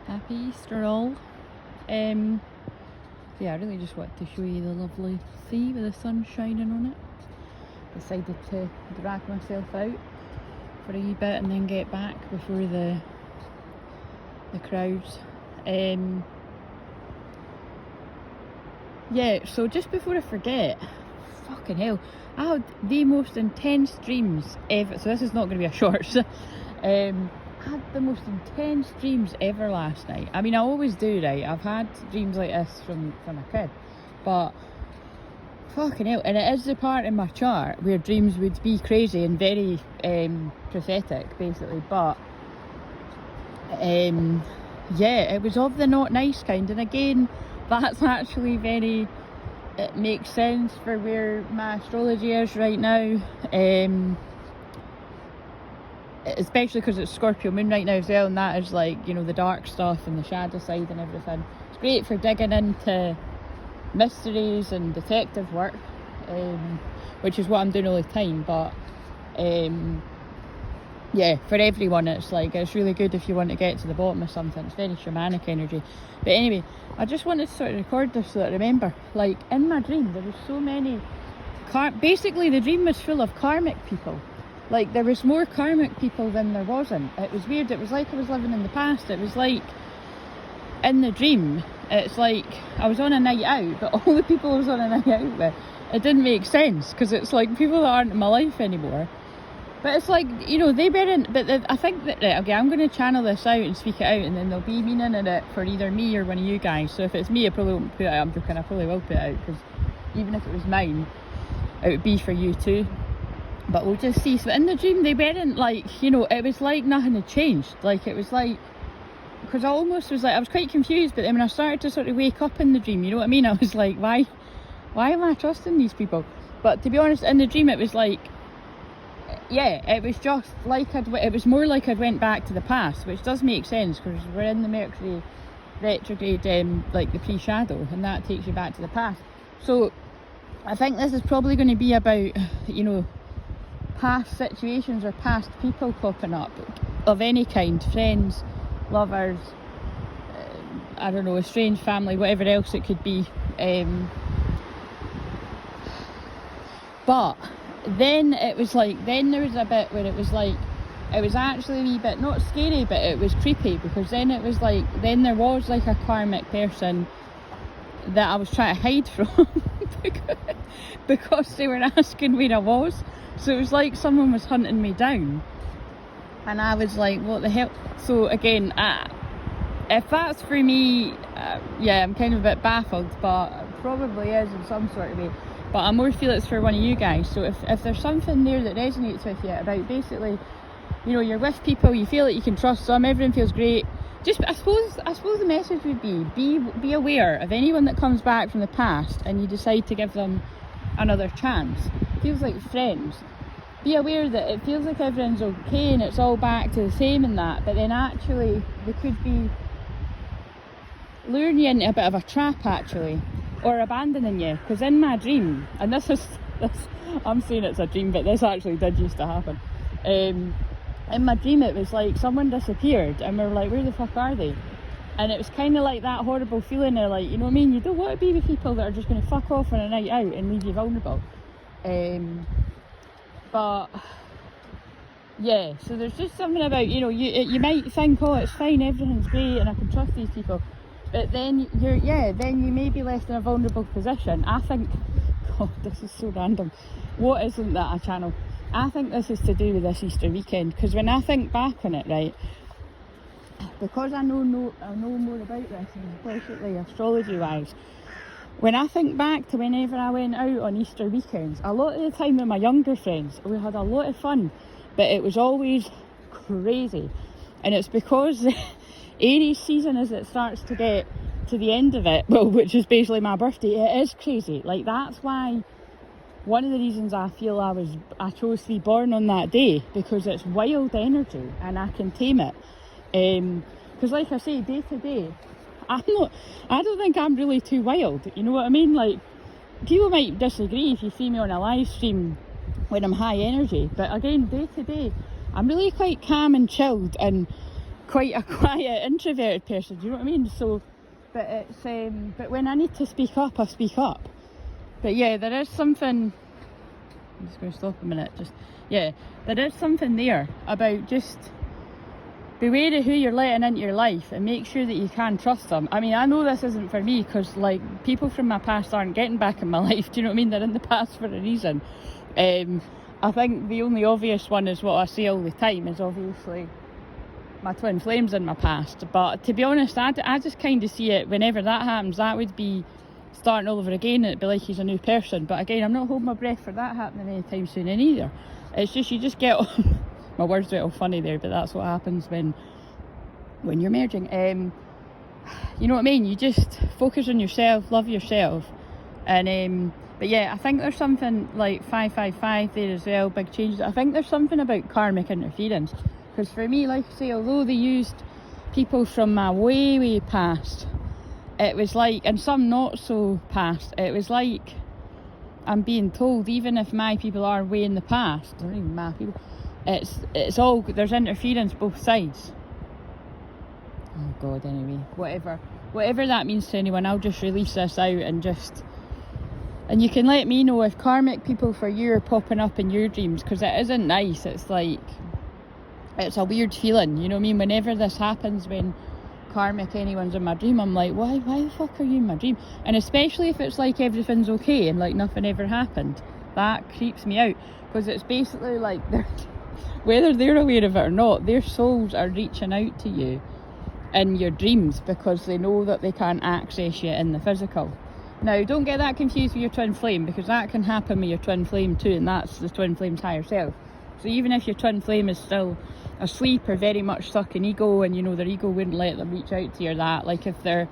Happy Easter all. Yeah, I really just wanted to show you the lovely sea with the sun shining on it. Decided to drag myself out for a wee bit and then get back before the crowds. Yeah, so just before I forget, fucking hell, I had the most intense dreams ever. So this is not going to be a short. I had the most intense dreams ever last night. I mean, I always do, right? I've had dreams like this from a kid, but fucking hell, and it is the part in my chart where dreams would be crazy and very prophetic, basically. But yeah, it was of the not nice kind, and again, that's actually very, it makes sense for where my astrology is right now. Especially because it's Scorpio moon right now as well, and that is like, you know, the dark stuff and the shadow side and everything. It's great for digging into mysteries and detective work, which is what I'm doing all the time. But yeah, for everyone, it's like, it's really good if you want to get to the bottom of something. It's very shamanic energy. But anyway, I just wanted to sort of record this so that I remember, like, in my dream there was so many basically the dream was full of karmic people. Like, there was more karmic people than there wasn't. It was weird. It was like I was living in the past. It was like, in the dream, it's like I was on a night out, but all the people I was on a night out with, it didn't make sense, because it's like people that aren't in my life anymore. But it's like, you know, they weren't, but I think that, right, okay, I'm going to channel this out and speak it out, and then there'll be meaning in it for either me or one of you guys. So if it's me, I probably won't put it out. I'm joking, I probably will put it out, because even if it was mine, it would be for you too. But we'll just see. So in the dream, they weren't like, you know, it was like nothing had changed. Like, it was like, because I almost was like, I was quite confused, but then when I started to sort of wake up in the dream, you know what I mean? I was like, why am I trusting these people? But to be honest, in the dream, it was like, yeah, it was just like it was more like I'd went back to the past, which does make sense, because we're in the Mercury Retrograde, like the pre-shadow, and that takes you back to the past. So I think this is probably going to be about, you know, past situations or past people popping up of any kind, friends, lovers, I don't know, a strange family, whatever else it could be. But then it was like, then there was a bit where it was like, it was actually a wee bit, not scary, but it was creepy, because then it was like, then there was like a karmic person that I was trying to hide from because they were asking where I was. So it was like someone was hunting me down, and I was like, what the hell? So again, if that's for me, yeah, I'm kind of a bit baffled, but it probably is in some sort of way. But I more feel it's for one of you guys. So if there's something there that resonates with you about, basically, you know, you're with people, you feel like you can trust them, everything feels great. Just, I suppose the message would be aware of anyone that comes back from the past and you decide to give them another chance. Feels like friends. Be aware that it feels like everyone's okay and it's all back to the same and that, but then actually they could be luring you into a bit of a trap, actually, or abandoning you. Because in my dream, and this I'm saying it's a dream, but this actually did used to happen. In my dream, it was like someone disappeared and we were like, where the fuck are they? And it was kind of like that horrible feeling of, like, you know what I mean, you don't want to be with people that are just going to fuck off on a night out and leave you vulnerable. But yeah, so there's just something about, you know, you might think, oh, it's fine, everything's great and I can trust these people, but then then you may be left in a vulnerable position. I think, God, this is so random. What isn't that a channel? I think this is to do with this Easter weekend, because when I think back on it, right, because I know more about this, and especially astrology wise, when I think back to whenever I went out on Easter weekends, a lot of the time with my younger friends, we had a lot of fun, but it was always crazy. And it's because Aries season, as it starts to get to the end of it, well, which is basically my birthday, it is crazy. Like, that's why, one of the reasons I feel I chose to be born on that day, because it's wild energy and I can tame it. Because like I say, day to day, I don't think I'm really too wild, you know what I mean? Like, people might disagree if you see me on a live stream when I'm high energy, but again, day to day, I'm really quite calm and chilled, and quite a quiet, introverted person, do you know what I mean? So, but it's, but when I need to speak up, I speak up. But yeah, there is something, I'm just going to stop a minute, yeah, there is something there about just beware of who you're letting into your life and make sure that you can trust them. I mean, I know this isn't for me because, like, people from my past aren't getting back in my life, do you know what I mean? They're in the past for a reason. I think the only obvious one is what I say all the time is obviously my twin flames in my past. But to be honest, I just kind of see it whenever that happens, that would be starting all over again and it'd be like he's a new person. But again, I'm not holding my breath for that happening anytime soon either. It's just, you just get my words went all funny there, but that's what happens when you're merging. You know what I mean? You just focus on yourself, love yourself, and but yeah, I think there's something like 555 there as well, big changes. I think there's something about karmic interference, because for me, like I say, although they used people from my way past, it was like, and some not so past, it was like I'm being told, even if my people are way in the past, they're not even my people, it's all, there's interference both sides. Oh God, anyway, whatever that means to anyone, I'll just release this out and you can let me know if karmic people for you are popping up in your dreams, because it isn't nice. It's like, it's a weird feeling, you know what I mean? Whenever this happens, when karmic anyone's in my dream, I'm like, why the fuck are you in my dream? And especially if it's like everything's okay and like nothing ever happened, that creeps me out, because it's basically like whether they're aware of it or not, their souls are reaching out to you in your dreams because they know that they can't access you in the physical. Now, don't get that confused with your twin flame, because that can happen with your twin flame too, and that's the twin flame's higher self. So even if your twin flame is still asleep or very much stuck in ego, and you know their ego wouldn't let them reach out to you, or that, like if they're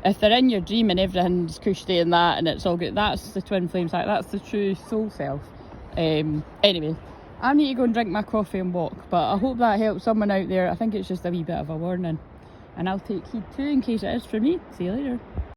in your dream and everything's cushy and that and it's all good, that's the twin flame's higher, that's the true soul self. Anyway, I need to go and drink my coffee and walk, but I hope that helps someone out there. I think it's just a wee bit of a warning, and I'll take heed too in case it is for me. See you later.